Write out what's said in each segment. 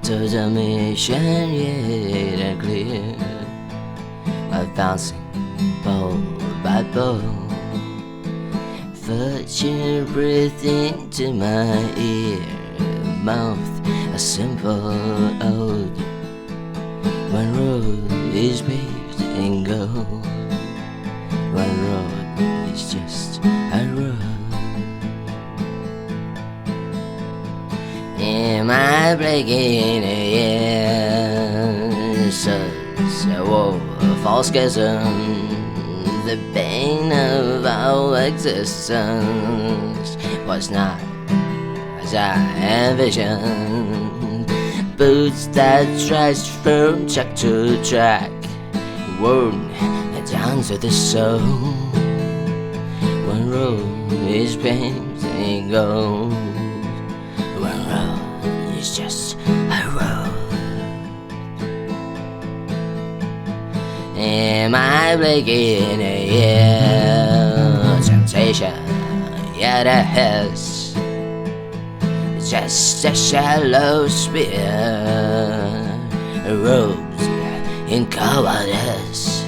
to the mission yet and clear, advancing bow by bow. Virgin breathed into my ear, mouth a simple ode. One road is paved in gold, one road is just a road. Am I breaking a such a wall of false chasm? The pain of our existence was not as I envisioned. Boots that stretched from track to track, worn down to the soul. One road is painted in gold, one road is just a road. Am I breaking a temptation yet has just a shallow spear, robes in cowardice?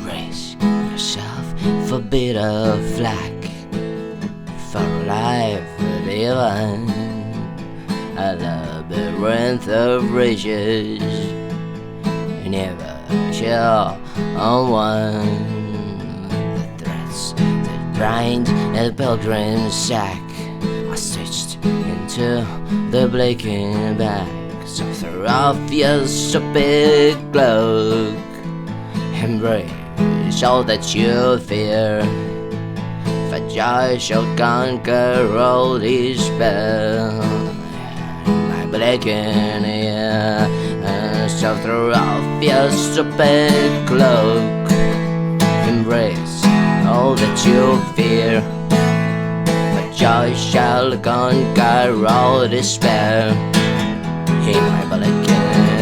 Brace yourself for bitter flack, for life divine, a labyrinth of riches never shall unwind. The threads that bind a pilgrim's sack are stitched into the blinking back. So throw off your stupid cloak, embrace all that you fear, for joy shall conquer all despair. My blinking ear, so throw off your stupid cloak, embrace all that you fear, for joy shall conquer all despair. In my blanket.